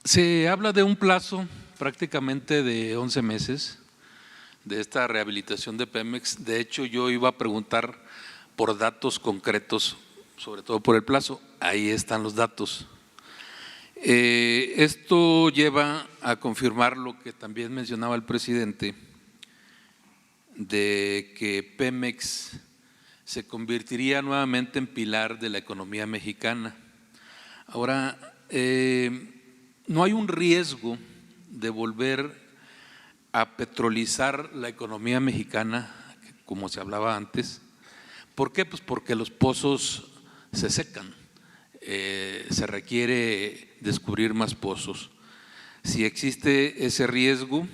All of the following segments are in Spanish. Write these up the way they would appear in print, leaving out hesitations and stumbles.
Se habla de un plazo prácticamente de 11 meses de esta rehabilitación de Pemex. De hecho, yo iba a preguntar por datos concretos, sobre todo por el plazo. Ahí están los datos. Esto lleva a confirmar lo que también mencionaba el presidente, de que Pemex se convertiría nuevamente en pilar de la economía mexicana. Ahora, no hay un riesgo de volver a petrolizar la economía mexicana, como se hablaba antes. ¿Por qué? Pues porque los pozos se secan, se requiere descubrir más pozos. Si existe ese riesgo,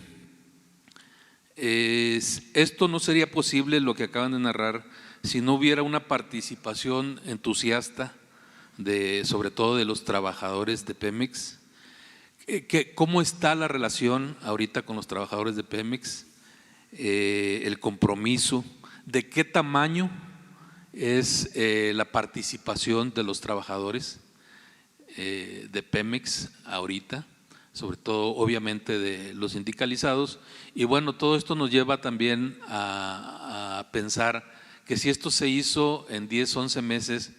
esto no sería posible, lo que acaban de narrar, si no hubiera una participación entusiasta sobre todo de los trabajadores de Pemex. ¿Cómo está la relación ahorita con los trabajadores de Pemex? El compromiso, ¿de qué tamaño es la participación de los trabajadores de Pemex ahorita? Sobre todo obviamente de los sindicalizados. Y bueno, todo esto nos lleva también a pensar que si esto se hizo en 10, 11 meses,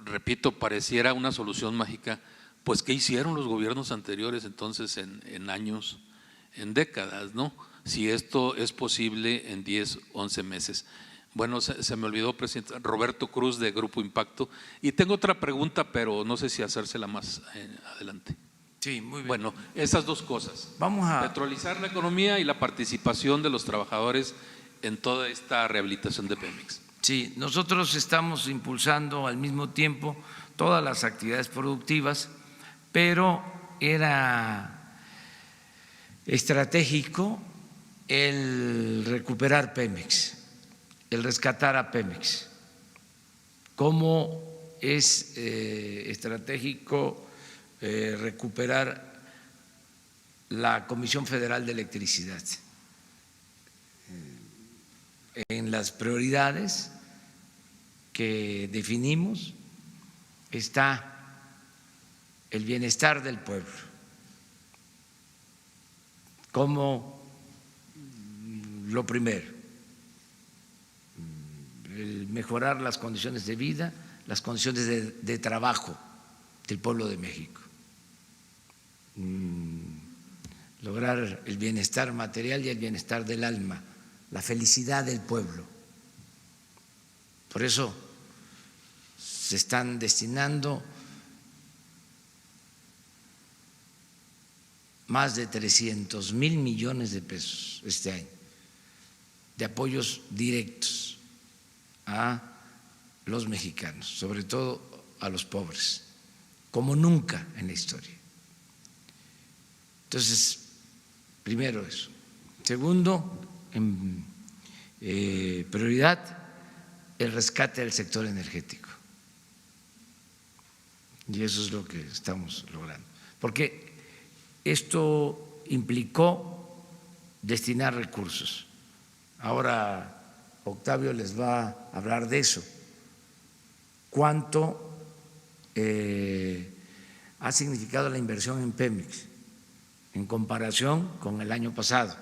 repito, pareciera una solución mágica, pues ¿qué hicieron los gobiernos anteriores entonces en años, en décadas, ¿no? Si esto es posible en 10, 11 meses. Bueno, se me olvidó, presidente, Roberto Cruz de Grupo Impacto. Y tengo otra pregunta, pero no sé si hacérsela más adelante. Sí, muy bien. Bueno, esas dos cosas. Vamos a petrolizar la economía y la participación de los trabajadores en toda esta rehabilitación de Pemex. Sí, nosotros estamos impulsando al mismo tiempo todas las actividades productivas, pero era estratégico el recuperar Pemex, el rescatar a Pemex. ¿Cómo es estratégico recuperar la Comisión Federal de Electricidad? En las prioridades que definimos está el bienestar del pueblo como lo primero, el mejorar las condiciones de vida, las condiciones de trabajo del pueblo de México, lograr el bienestar material y el bienestar del alma, la felicidad del pueblo. Por eso se están destinando más de 300,000 millones de pesos este año de apoyos directos a los mexicanos, sobre todo a los pobres, como nunca en la historia. Entonces, primero eso. Segundo, en prioridad, el rescate del sector energético. Y eso es lo que estamos logrando. Porque esto implicó destinar recursos. Ahora Octavio les va a hablar de eso. ¿Cuánto ha significado la inversión en Pemex en comparación con el año pasado?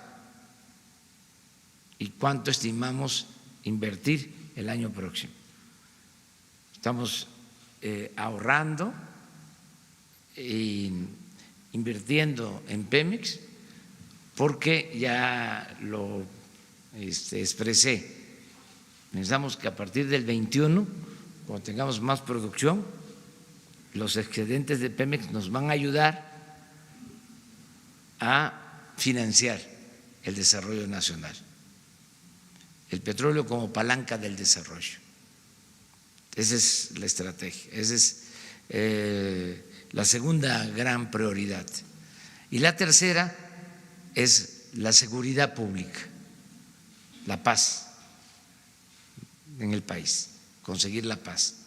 ¿Y cuánto estimamos invertir el año próximo? Estamos ahorrando e invirtiendo en Pemex porque ya lo expresé. Pensamos que a partir del 21, cuando tengamos más producción, los excedentes de Pemex nos van a ayudar a financiar el desarrollo nacional. El petróleo como palanca del desarrollo. Esa es la estrategia, esa es la segunda gran prioridad. Y la tercera es la seguridad pública, la paz en el país, conseguir la paz.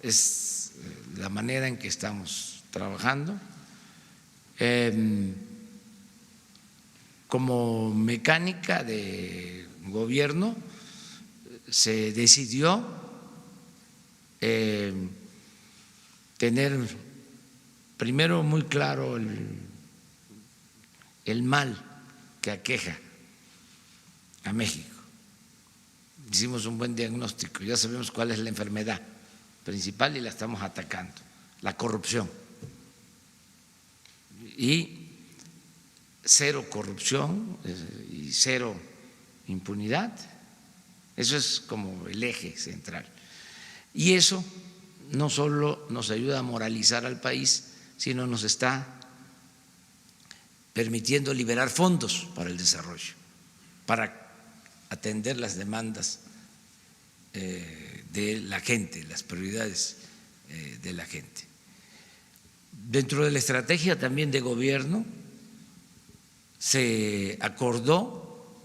Es la manera en que estamos trabajando. Como mecánica de gobierno se decidió tener primero muy claro el mal que aqueja a México. Hicimos un buen diagnóstico, ya sabemos cuál es la enfermedad principal y la estamos atacando, la corrupción. Y cero corrupción y cero impunidad, eso es como el eje central. Y eso no solo nos ayuda a moralizar al país, sino nos está permitiendo liberar fondos para el desarrollo, para atender las demandas de la gente, las prioridades de la gente. Dentro de la estrategia también de gobierno se acordó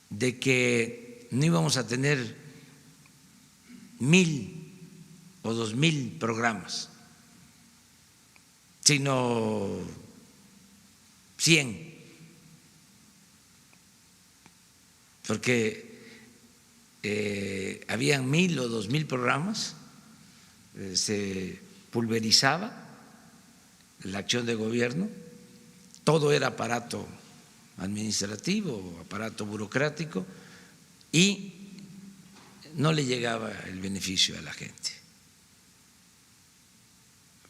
de que no íbamos a tener 1,000 o 2,000 programas, sino 100, porque habían 1,000 o 2,000 programas, se pulverizaba la acción de gobierno, todo era aparato administrativo, aparato burocrático, y no le llegaba el beneficio a la gente.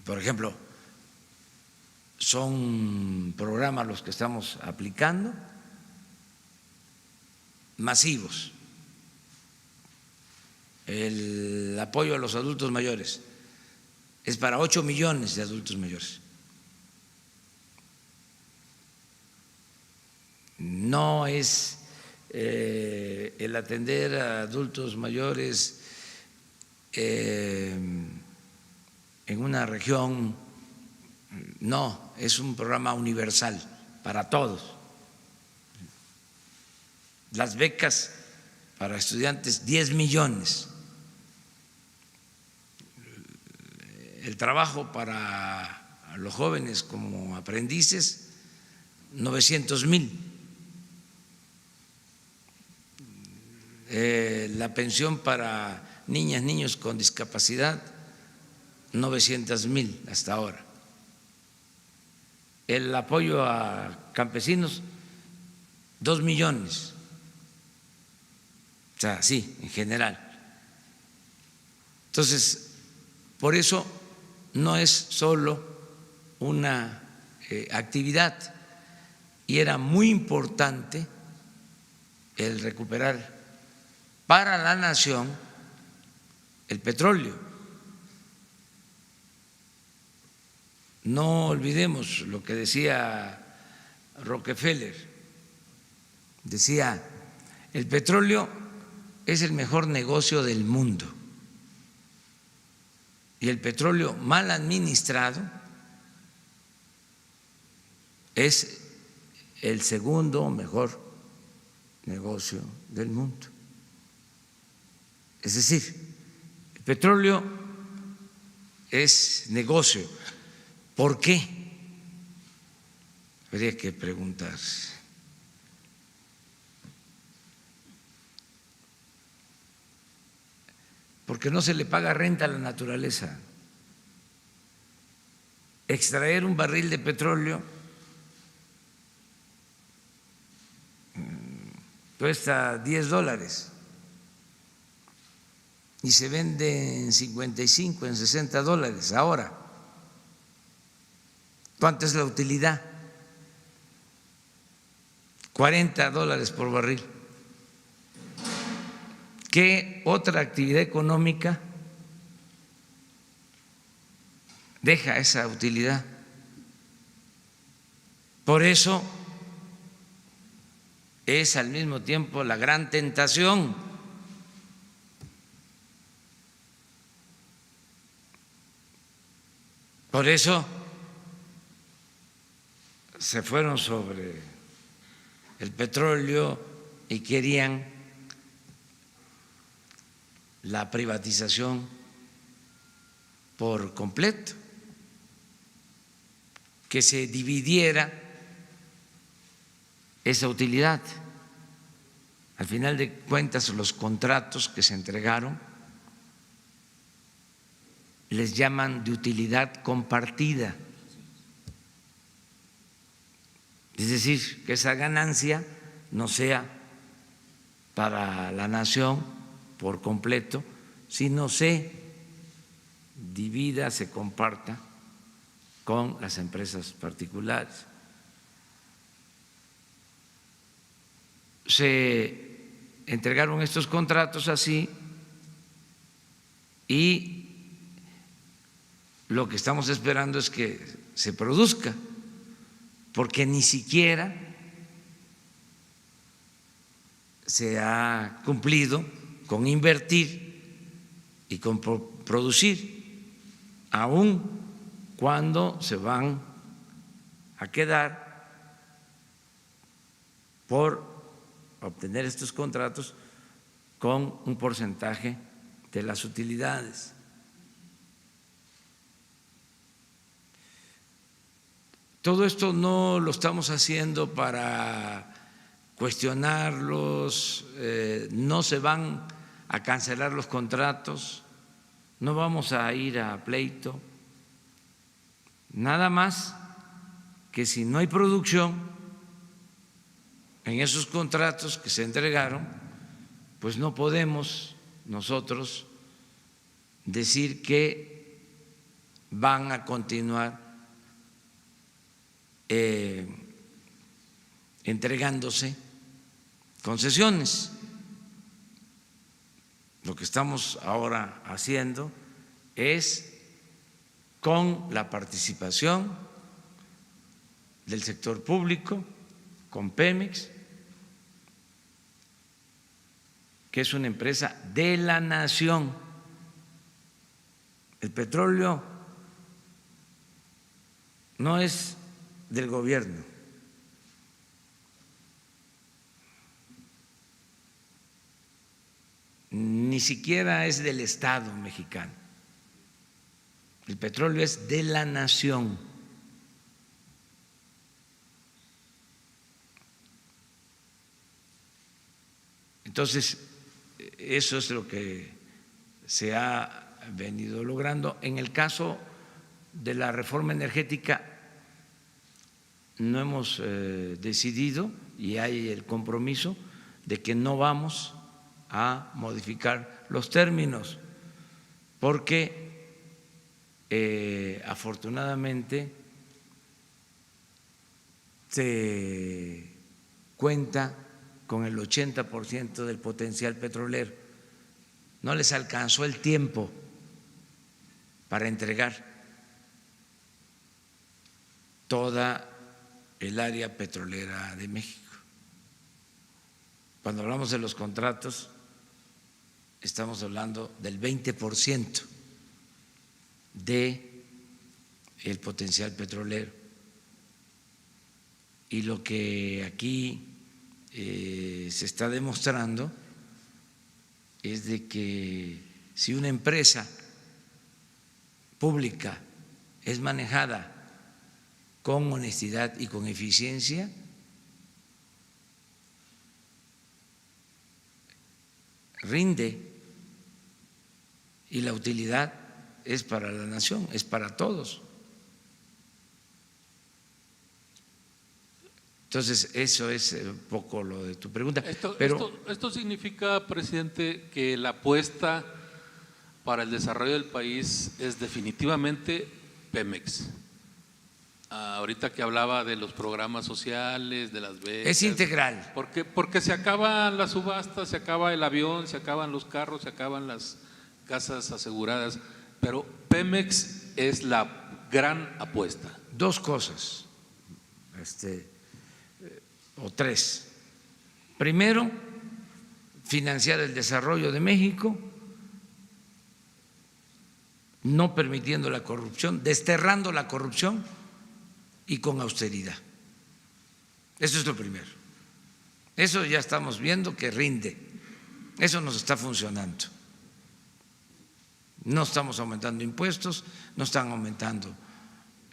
Por ejemplo, son programas los que estamos aplicando masivos. El apoyo a los adultos mayores es para 8 millones de adultos mayores. No es el atender a adultos mayores en una región, no, es un programa universal para todos. Las becas para estudiantes, 10 millones. El trabajo para los jóvenes como aprendices, 900,000. La pensión para niñas, niños con discapacidad, 900,000 hasta ahora. El apoyo a campesinos, 2 millones. O sea, sí, en general. Entonces, por eso no es solo una actividad, y era muy importante el recuperar para la nación el petróleo. No olvidemos lo que decía Rockefeller, decía, el petróleo es el mejor negocio del mundo y el petróleo mal administrado es el segundo mejor negocio del mundo. Es decir, el petróleo es negocio. ¿Por qué? Habría que preguntarse. Porque no se le paga renta a la naturaleza. Extraer un barril de petróleo cuesta $10 y se vende en 55, en $60 ahora. ¿Cuánta es la utilidad? $40 por barril. ¿Qué otra actividad económica deja esa utilidad? Por eso es al mismo tiempo la gran tentación. Por eso se fueron sobre el petróleo y querían la privatización por completo, que se dividiera esa utilidad. Al final de cuentas, los contratos que se entregaron les llaman de utilidad compartida. Es decir, que esa ganancia no sea para la nación por completo, sino se divida, se comparta con las empresas particulares. Se entregaron estos contratos así y lo que estamos esperando es que se produzca, porque ni siquiera se ha cumplido con invertir y con producir, aun cuando se van a quedar por obtener estos contratos con un porcentaje de las utilidades. Todo esto no lo estamos haciendo para cuestionarlos, no se van a cancelar los contratos, no vamos a ir a pleito, nada más que si no hay producción en esos contratos que se entregaron, pues no podemos nosotros decir que van a continuar entregándose concesiones. Lo que estamos ahora haciendo es, con la participación del sector público, con Pemex, que es una empresa de la nación. El petróleo no es del gobierno, ni siquiera es del Estado mexicano. El petróleo es de la nación. Entonces, eso es lo que se ha venido logrando. En el caso de la reforma energética, no hemos decidido, y hay el compromiso de que no vamos a modificar los términos, porque afortunadamente se cuenta con el 80% del potencial petrolero. No les alcanzó el tiempo para entregar toda el área petrolera de México. Cuando hablamos de los contratos, estamos hablando del 20% del potencial petrolero. Y lo que aquí se está demostrando es de que si una empresa pública es manejada con honestidad y con eficiencia, rinde, y la utilidad es para la nación, es para todos. Entonces, eso es un poco lo de tu pregunta. Esto significa, presidente, que la apuesta para el desarrollo del país es definitivamente Pemex. Ahorita que hablaba de los programas sociales, de las becas. Es integral. Porque se acaban las subastas, se acaba el avión, se acaban los carros, se acaban las casas aseguradas, pero Pemex es la gran apuesta. Dos cosas, o tres. Primero, financiar el desarrollo de México, no permitiendo la corrupción, desterrando la corrupción y con austeridad. Eso es lo primero. Eso ya estamos viendo que rinde. Eso nos está funcionando. No estamos aumentando impuestos, no están aumentando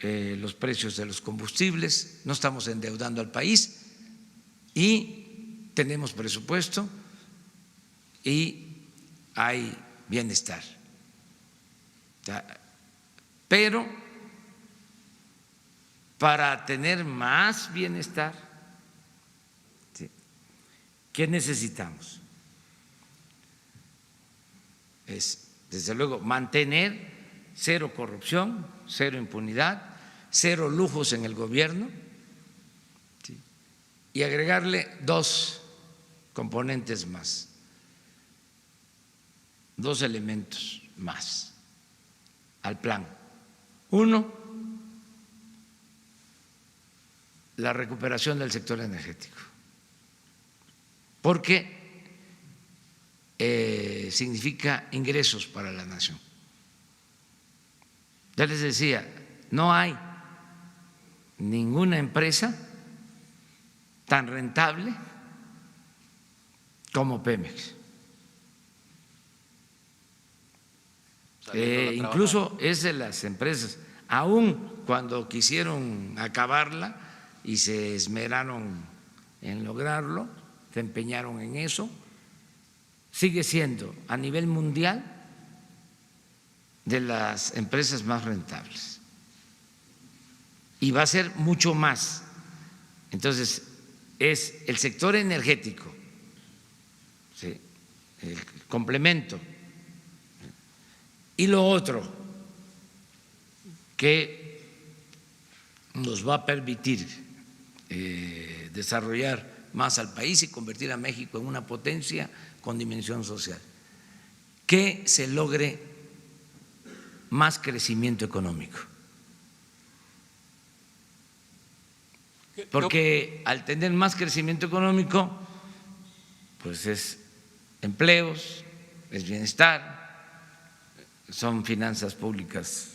los precios de los combustibles, no estamos endeudando al país y tenemos presupuesto y hay bienestar. O sea, Pero para tener más bienestar, ¿sí?, ¿qué necesitamos? Es, desde luego, mantener cero corrupción, cero impunidad, cero lujos en el gobierno, ¿sí?, y agregarle dos componentes más, dos elementos más al plan. Uno, la recuperación del sector energético, porque significa ingresos para la nación. Ya les decía, no hay ninguna empresa tan rentable como Pemex. Incluso es de las empresas, aun cuando quisieron acabarla y se esmeraron en lograrlo, se empeñaron en eso, sigue siendo a nivel mundial de las empresas más rentables y va a ser mucho más. Entonces, es el sector energético, ¿sí?, el complemento. Y lo otro que nos va a permitir desarrollar más al país y convertir a México en una potencia con dimensión social, que se logre más crecimiento económico. Porque al tener más crecimiento económico, pues es empleos, es bienestar, son finanzas públicas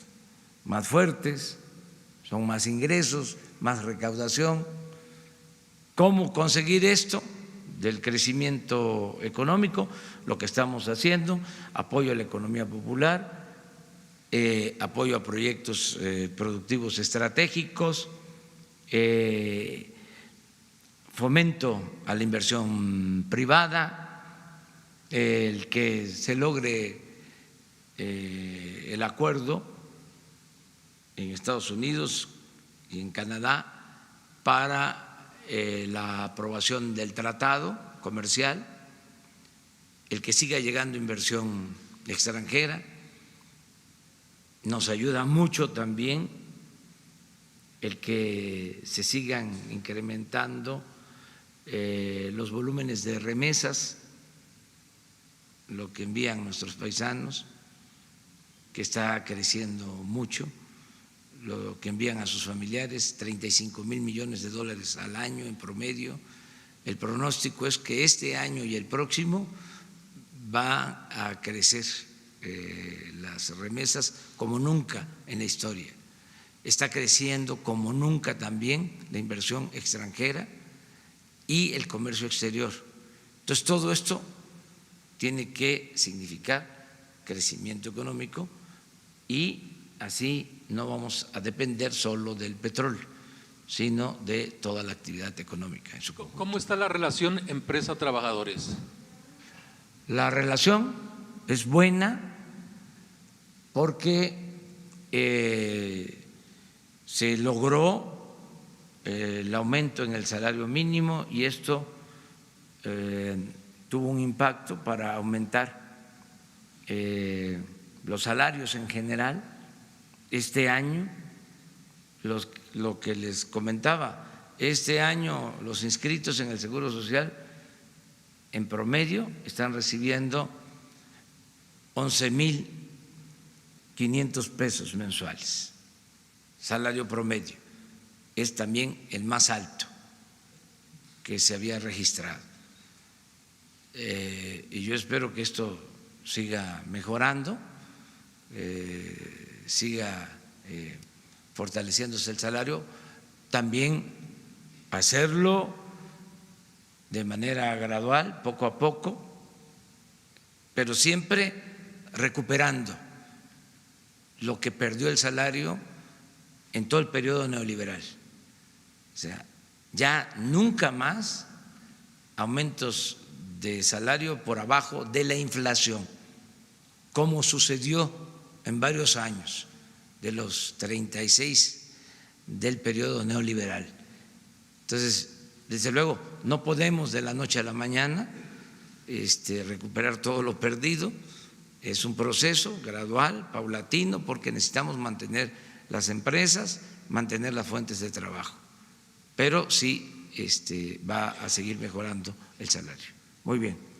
más fuertes, son más ingresos, más recaudación. ¿Cómo conseguir esto del crecimiento económico? Lo que estamos haciendo: apoyo a la economía popular, apoyo a proyectos productivos estratégicos, fomento a la inversión privada, el que se logre el acuerdo en Estados Unidos y en Canadá para la aprobación del tratado comercial, el que siga llegando inversión extranjera. Nos ayuda mucho también el que se sigan incrementando los volúmenes de remesas, lo que envían nuestros paisanos, que está creciendo mucho, lo que envían a sus familiares, 35,000 millones de dólares al año en promedio. El pronóstico es que este año y el próximo va a crecer las remesas como nunca en la historia. Está creciendo como nunca también la inversión extranjera y el comercio exterior. Entonces, todo esto tiene que significar crecimiento económico y así no vamos a depender solo del petróleo, sino de toda la actividad económica en su conjunto. ¿Cómo está la relación empresa-trabajadores? La relación es buena porque se logró el aumento en el salario mínimo y esto tuvo un impacto para aumentar los salarios en general. Este año, lo que les comentaba, este año los inscritos en el Seguro Social en promedio están recibiendo 11,500 pesos mensuales, salario promedio. Es también el más alto que se había registrado. Y yo espero que esto siga mejorando, siga fortaleciéndose el salario, también hacerlo de manera gradual, poco a poco, pero siempre recuperando lo que perdió el salario en todo el periodo neoliberal. O sea, ya nunca más aumentos de salario por abajo de la inflación, como sucedió en varios años de los 36 del periodo neoliberal. Entonces, desde luego, no podemos de la noche a la mañana recuperar todo lo perdido. Es un proceso gradual, paulatino, porque necesitamos mantener las empresas, mantener las fuentes de trabajo. Pero sí va a seguir mejorando el salario. Muy bien.